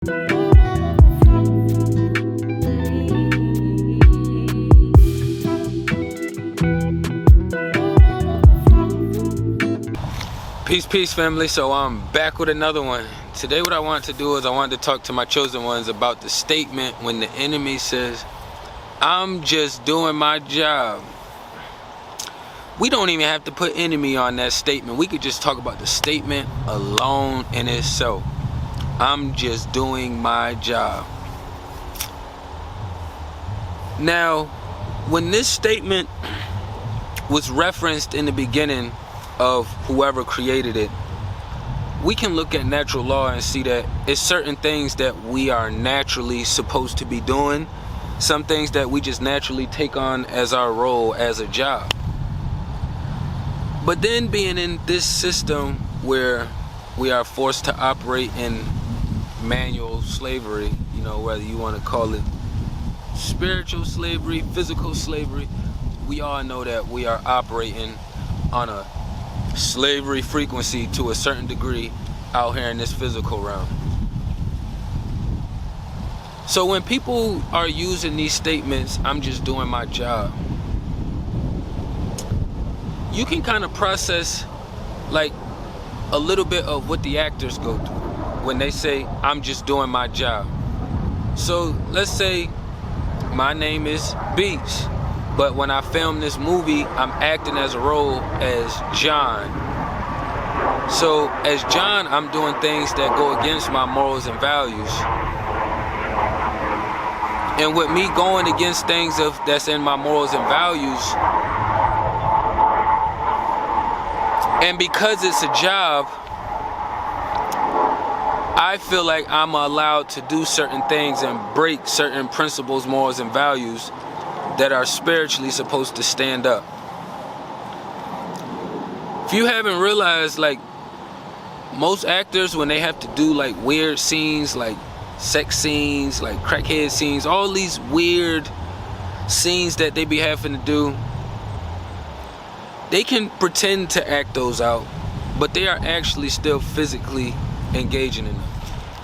Peace family. So I'm back with another one. Today what I want to do is I wanted to talk to my chosen ones about the statement when the enemy says, I'm just doing my job. We don't even have to put enemy on that statement. We could just talk about the statement alone in itself. I'm just doing my job. Now, when this statement was referenced in the beginning of whoever created it, we can look at natural law and see that it's certain things that we are naturally supposed to be doing, some things that we just naturally take on as our role as a job. But then being in this system where we are forced to operate in manual slavery, you know, whether you want to call it spiritual slavery, physical slavery, we all know that we are operating on a slavery frequency to a certain degree out here in this physical realm. So when people are using these statements, I'm just doing my job, you can kind of process like a little bit of what the actors go through when they say I'm just doing my job. So let's say my name is Beatz, but when I film this movie, I'm acting as a role as John. So as John, I'm doing things that go against my morals and values. And with me going against things that's in my morals and values, and because it's a job, I feel like I'm allowed to do certain things and break certain principles, morals, and values that are spiritually supposed to stand up. If you haven't realized, like, most actors, when they have to do like weird scenes, like sex scenes, like crackhead scenes, all these weird scenes that they be having to do, they can pretend to act those out, but they are actually still physically engaging in them.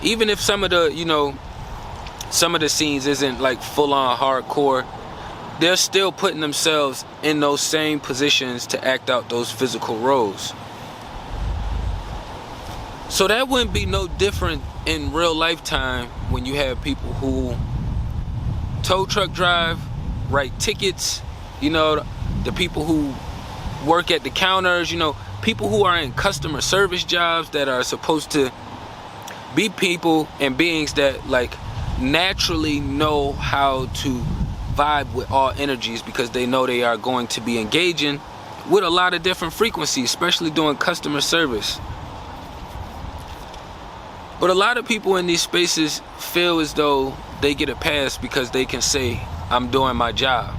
Even if some of the, you know, some of the scenes isn't like full-on hardcore, they're still putting themselves in those same positions to act out those physical roles. So that wouldn't be no different in real lifetime when you have people who tow truck drive, write tickets, you know, the people who work at the counters, you know, people who are in customer service jobs that are supposed to be people and beings that like naturally know how to vibe with all energies because they know they are going to be engaging with a lot of different frequencies, especially doing customer service. But a lot of people in these spaces feel as though they get a pass because they can say, I'm doing my job.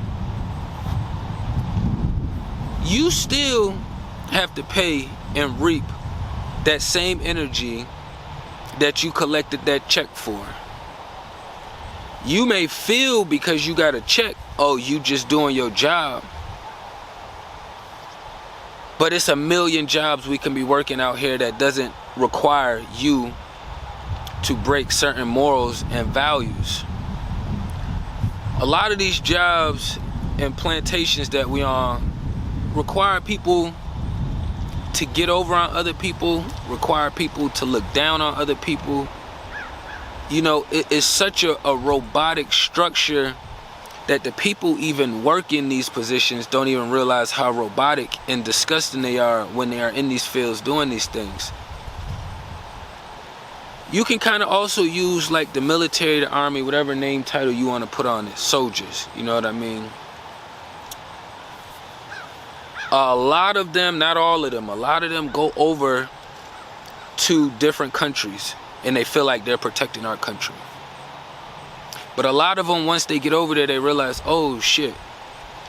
You still have to pay and reap that same energy that you collected that check for. You may feel because you got a check, oh, you just doing your job. But it's a million jobs we can be working out here that doesn't require you to break certain morals and values. A lot of these jobs and plantations that we on require people to get over on other people, require people to look down on other people. You know, it is such a robotic structure that the people even working these positions don't even realize how robotic and disgusting they are when they are in these fields doing these things. You can kind of also use like the military, the army, whatever name title you want to put on it, soldiers, you know what I mean? A lot of them, not all of them, a lot of them go over to different countries and they feel like they're protecting our country. But a lot of them, once they get over there, they realize, oh shit,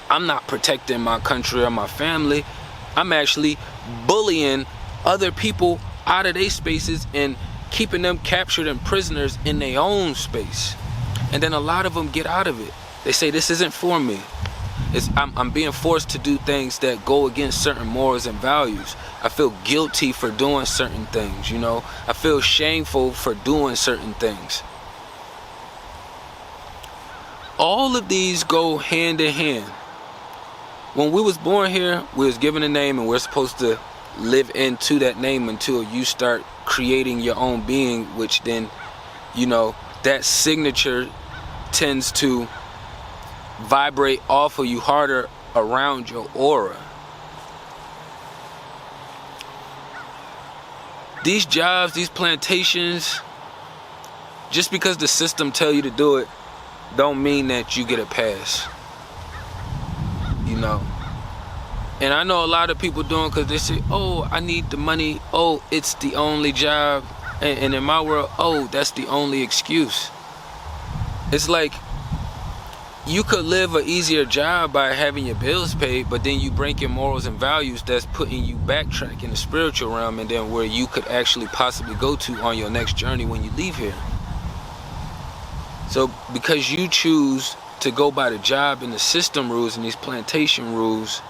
I'm not protecting my country or my family. I'm actually bullying other people out of their spaces and keeping them captured and prisoners in their own space. And then a lot of them get out of it. They say, this isn't for me. I'm being forced to do things that go against certain morals and values. I feel guilty for doing certain things, you know. I feel shameful for doing certain things. All of these go hand in hand. When we was born here, we was given a name, and we're supposed to live into that name until you start creating your own being, which then, you know, that signature tends to vibrate off of you harder around your aura. These jobs, these plantations, just because the system tell you to do it, don't mean that you get a pass. You know. And I know a lot of people doing because they say, oh, I need the money. Oh, it's the only job. And in my world, oh, that's the only excuse. It's like, you could live an easier job by having your bills paid, but then you break your morals and values, that's putting you backtrack in the spiritual realm, and then where you could actually possibly go to on your next journey when you leave here. So because you choose to go by the job and the system rules and these plantation rules,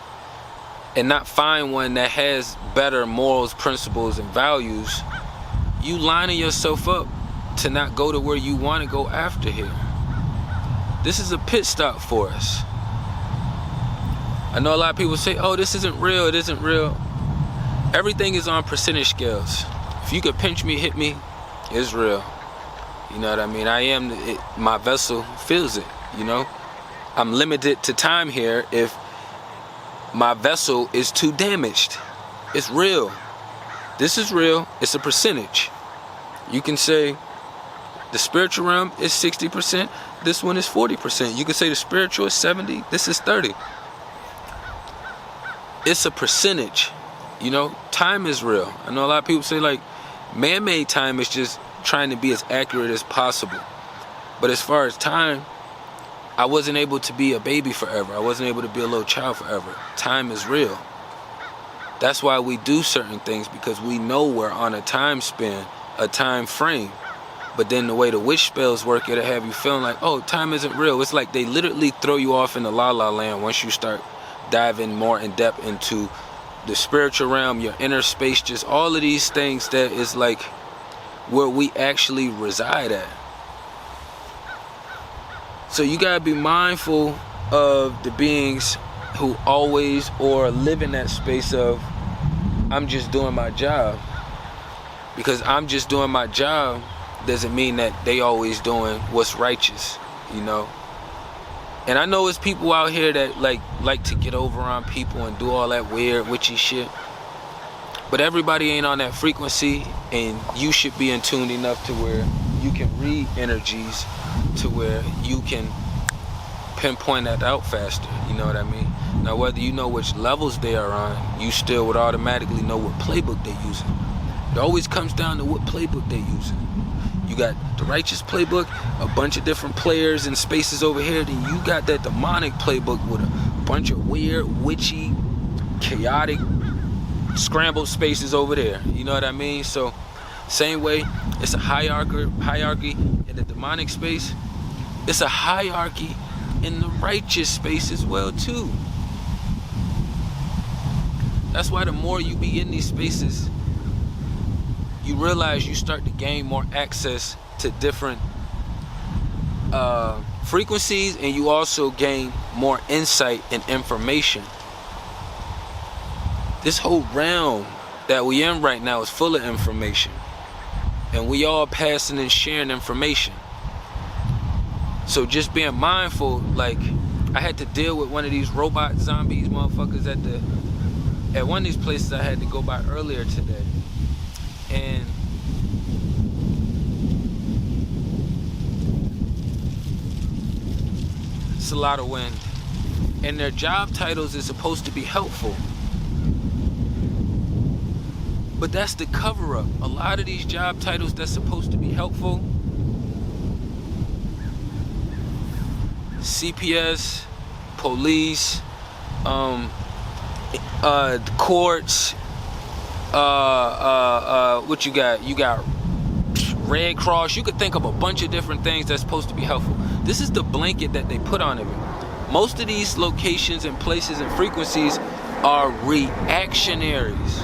and not find one that has better morals, principles, and values, you lining yourself up to not go to where you want to go after here. This is a pit stop for us. I know a lot of people say, oh, this isn't real, it isn't real. Everything is on percentage scales. If you could pinch me, hit me, it's real. You know what I mean? My vessel feels it, you know? I'm limited to time here if my vessel is too damaged. It's real. This is real. It's a percentage. You can say the spiritual realm is 60%. This one is 40%. You can say the spiritual is 70. This is 30. It's a percentage. You know, time is real. I know a lot of people say like man-made time is just trying to be as accurate as possible. But as far as time, I wasn't able to be a baby forever. I wasn't able to be a little child forever. Time is real. That's why we do certain things, because we know we're on a time span, a time frame. But then the way the witch spells work, it'll have you feeling like, oh, time isn't real. It's like they literally throw you off in the la-la land once you start diving more in depth into the spiritual realm, your inner space, just all of these things that is like where we actually reside at. So you gotta be mindful of the beings who always or live in that space of, I'm just doing my job. Because I'm just doing my job doesn't mean that they always doing what's righteous, you know. And I know it's people out here that like to get over on people and do all that weird witchy shit. But everybody ain't on that frequency, and you should be in tune enough to where you can read energies to where you can pinpoint that out faster, you know what I mean? Now whether you know which levels they are on, you still would automatically know what playbook they're using. It always comes down to what playbook they're using. You got the righteous playbook, a bunch of different players and spaces over here, then you got that demonic playbook with a bunch of weird, witchy, chaotic, scrambled spaces over there, you know what I mean? So same way, it's a hierarchy in the demonic space. It's a hierarchy in the righteous space as well too. That's why the more you be in these spaces, you realize you start to gain more access to different frequencies, and you also gain more insight and information. This whole realm that we in right now is full of information, and we all passing and sharing information. So just being mindful, like I had to deal with one of these robot zombies motherfuckers at one of these places I had to go by earlier today. And it's a lot of wind. And their job titles is supposed to be helpful. But that's the cover-up. A lot of these job titles that's supposed to be helpful, CPS, police, courts, what you got? You got Red Cross. You could think of a bunch of different things that's supposed to be helpful. This is the blanket that they put on it. Most of these locations and places and frequencies are reactionaries.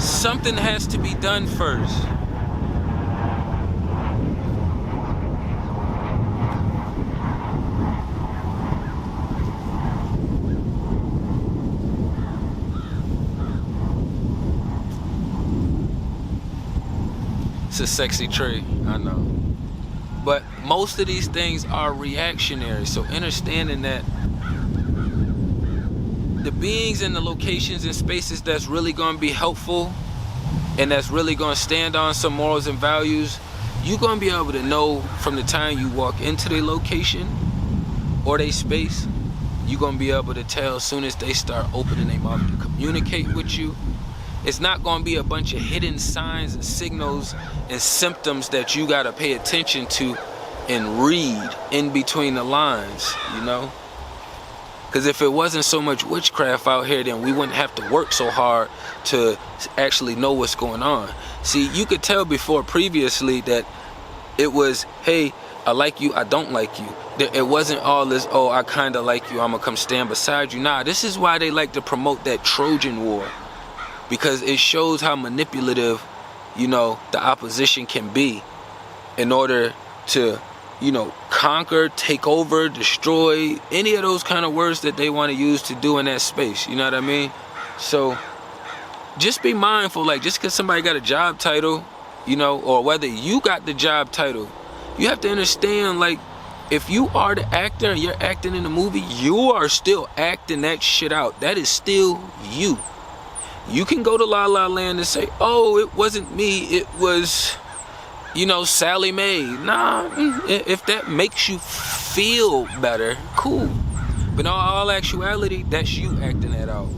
Something has to be done first. It's a sexy trait, I know. But most of these things are reactionary. So understanding that the beings and the locations and spaces that's really going to be helpful and that's really going to stand on some morals and values, you're going to be able to know from the time you walk into their location or their space. You're going to be able to tell as soon as they start opening their mouth to communicate with you. It's not going to be a bunch of hidden signs and signals and symptoms that you got to pay attention to and read in between the lines, you know? Because if it wasn't so much witchcraft out here, then we wouldn't have to work so hard to actually know what's going on. See, you could tell before previously that it was, hey, I like you, I don't like you. It wasn't all this, oh, I kind of like you, I'm going to come stand beside you. Nah, this is why they like to promote that Trojan War. Because it shows how manipulative, you know, the opposition can be in order to, you know, conquer, take over, destroy, any of those kind of words that they want to use to do in that space. You know what I mean? So just be mindful, like just because somebody got a job title, you know, or whether you got the job title, you have to understand, like, if you are the actor and you're acting in a movie, you are still acting that shit out. That is still you. You can go to La La Land and say, oh, it wasn't me, it was, you know, Sally Mae. Nah, if that makes you feel better, cool. But in all actuality, that's you acting that out,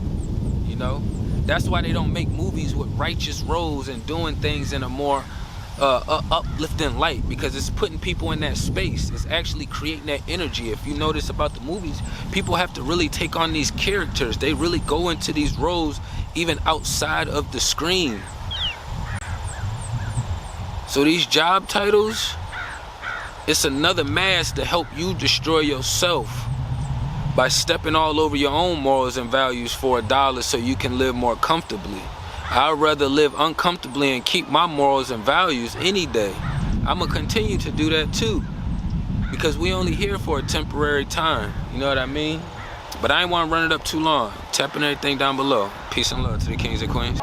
you know? That's why they don't make movies with righteous roles and doing things in a more uplifting light, because it's putting people in that space. It's actually creating that energy. If you notice about the movies, people have to really take on these characters. They really go into these roles even outside of the screen. So these job titles, it's another mask to help you destroy yourself by stepping all over your own morals and values for $1 so you can live more comfortably. I'd rather live uncomfortably and keep my morals and values any day. I'm gonna continue to do that too, because we only here for a temporary time, you know what I mean? But I ain't want to run it up too long. Tapping everything down below. Peace and love to the kings and queens.